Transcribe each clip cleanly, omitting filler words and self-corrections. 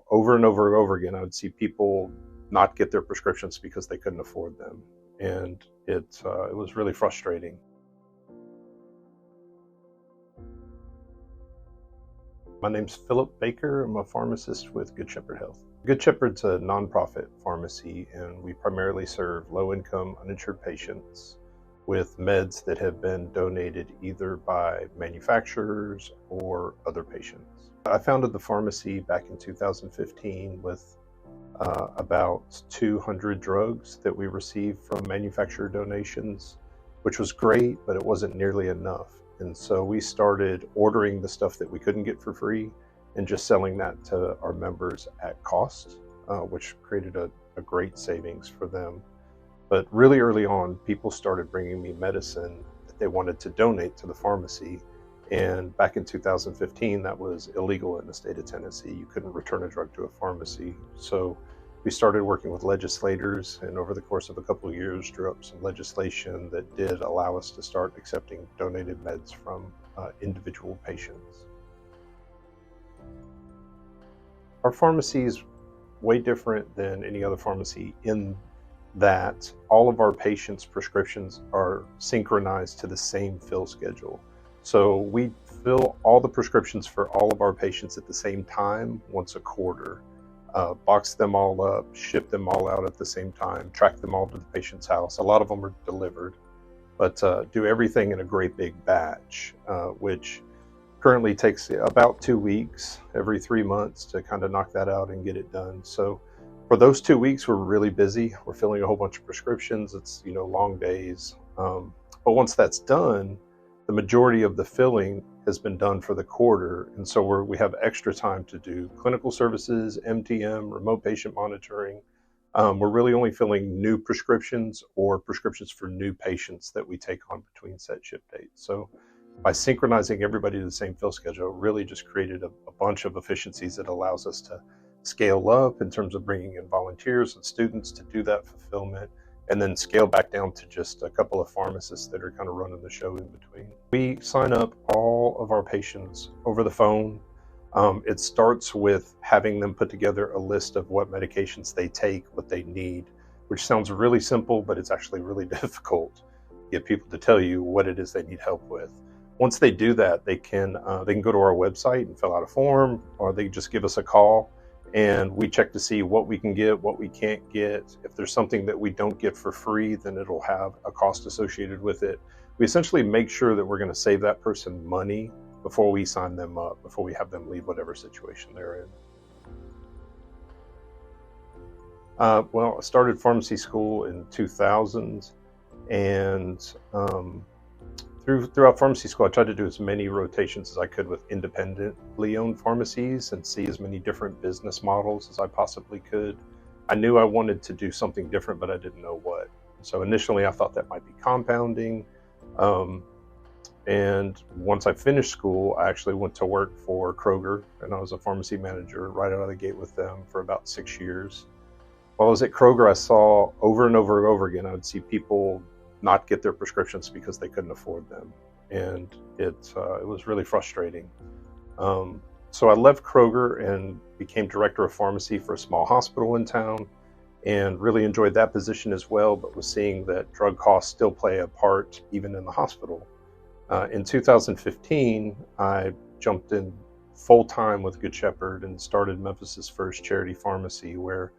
Over and over and over again, I would see people not get their prescriptions because they couldn't afford them. And it was really frustrating. My name's Philip Baker. I'm a pharmacist with Good Shepherd Health. Good Shepherd's a nonprofit pharmacy, and we primarily serve low-income, uninsured patients with meds that have been donated either by manufacturers or other patients. I founded the pharmacy back in 2015 with about 200 drugs that we received from manufacturer donations, which was great, but it wasn't nearly enough. And so we started ordering the stuff that we couldn't get for free and just selling that to our members at cost, which created a great savings for them. But really early on, people started bringing me medicine that they wanted to donate to the pharmacy. And back in 2015, that was illegal in the state of Tennessee. You couldn't return a drug to a pharmacy. So we started working with legislators, and over the course of a couple of years, drew up some legislation that did allow us to start accepting donated meds from individual patients. Our pharmacy is way different than any other pharmacy in that all of our patients' prescriptions are synchronized to the same fill schedule. So we fill all the prescriptions for all of our patients at the same time once a quarter. Box them all up, ship them all out at the same time, track them all to the patient's house. A lot of them are delivered, but do everything in a great big batch, which currently takes about 2 weeks every 3 months to kind of knock that out and get it done. So for those 2 weeks, we're really busy. We're filling a whole bunch of prescriptions. It's, long days. But once that's done, the majority of the filling has been done for the quarter. And so we have extra time to do clinical services, MTM, remote patient monitoring. We're really only filling new prescriptions or prescriptions for new patients that we take on between set ship dates. So by synchronizing everybody to the same fill schedule, it really just created a bunch of efficiencies that allows us to scale up in terms of bringing in volunteers and students to do that fulfillment, and then scale back down to just a couple of pharmacists that are kind of running the show in between. We sign up all of our patients over the phone. It starts with having them put together a list of what medications they take, what they need, which sounds really simple, but it's actually really difficult to get people to tell you what it is they need help with. Once they do that, they can go to our website and fill out a form, or they just give us a call, and we check to see what we can get, what we can't get. If there's something that we don't get for free, then it'll have a cost associated with it. We essentially make sure that we're going to save that person money before we sign them up, before we have them leave whatever situation they're in. Well, I started pharmacy school in 2000, and throughout pharmacy school, I tried to do as many rotations as I could with independently owned pharmacies and see as many different business models as I possibly could. I knew I wanted to do something different, but I didn't know what. So initially, I thought that might be compounding. And once I finished school, I actually went to work for Kroger, and I was a pharmacy manager right out of the gate with them for about 6 years. While I was at Kroger, I saw over and over and over again, I would see people not get their prescriptions because they couldn't afford them. And it was really frustrating. So I left Kroger and became director of pharmacy for a small hospital in town, and really enjoyed that position as well, but was seeing that drug costs still play a part even in the hospital. In 2015, I jumped in full-time with Good Shepherd and started Memphis's first charity pharmacy, where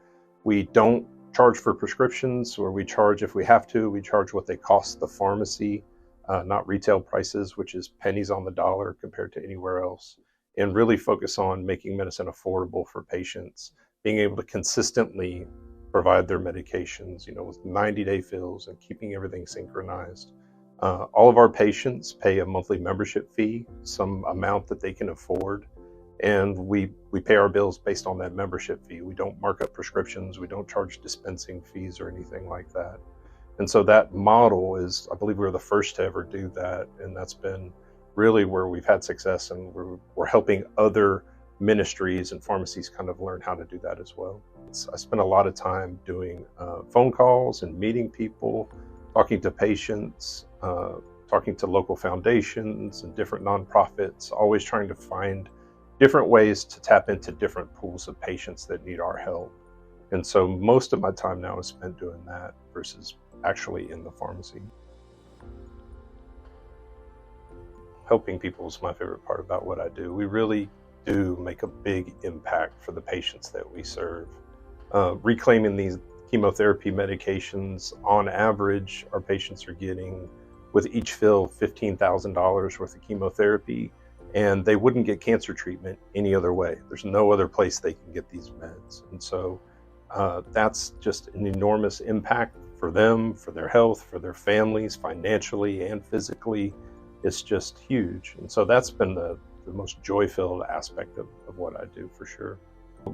we don't charge for prescriptions, or we charge if we have to. We charge what they cost the pharmacy, not retail prices, which is pennies on the dollar compared to anywhere else, and really focus on making medicine affordable for patients, being able to consistently provide their medications, with 90-day fills and keeping everything synchronized. All of our patients pay a monthly membership fee, some amount that they can afford, and we pay our bills based on that membership fee. We don't mark up prescriptions. We don't charge dispensing fees or anything like that. And so that model is, I believe we were the first to ever do that, and that's been really where we've had success, and we're helping other ministries and pharmacies kind of learn how to do that as well. I spent a lot of time doing phone calls and meeting people, talking to patients, talking to local foundations and different nonprofits, always trying to find different ways to tap into different pools of patients that need our help. And so most of my time now is spent doing that versus actually in the pharmacy. Helping people is my favorite part about what I do. We really do make a big impact for the patients that we serve. Reclaiming these chemotherapy medications, on average, our patients are getting, with each fill, $15,000 worth of chemotherapy, and they wouldn't get cancer treatment any other way. There's no other place they can get these meds. And so that's just an enormous impact for them, for their health, for their families, financially and physically. It's just huge. And so that's been the most joy-filled aspect of what I do, for sure.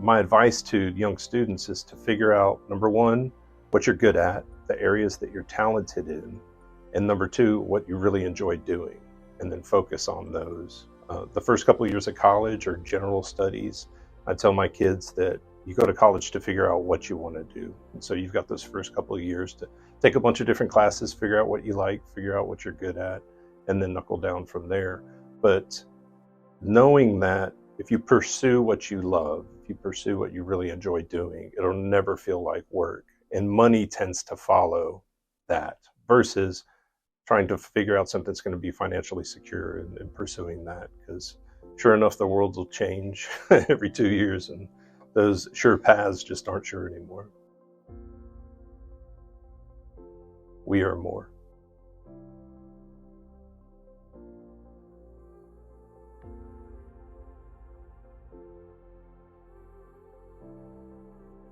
My advice to young students is to figure out, number one, what you're good at, the areas that you're talented in, and number two, what you really enjoy doing, and then focus on those. The first couple of years of college are general studies. I tell my kids that you go to college to figure out what you want to do. And so you've got those first couple of years to take a bunch of different classes, figure out what you like, figure out what you're good at, and then knuckle down from there. But knowing that if you pursue what you love, if you pursue what you really enjoy doing, it'll never feel like work. And money tends to follow that versus trying to figure out something that's going to be financially secure and pursuing that. Because sure enough, the world will change every 2 years, and those sure paths just aren't sure anymore. We are more.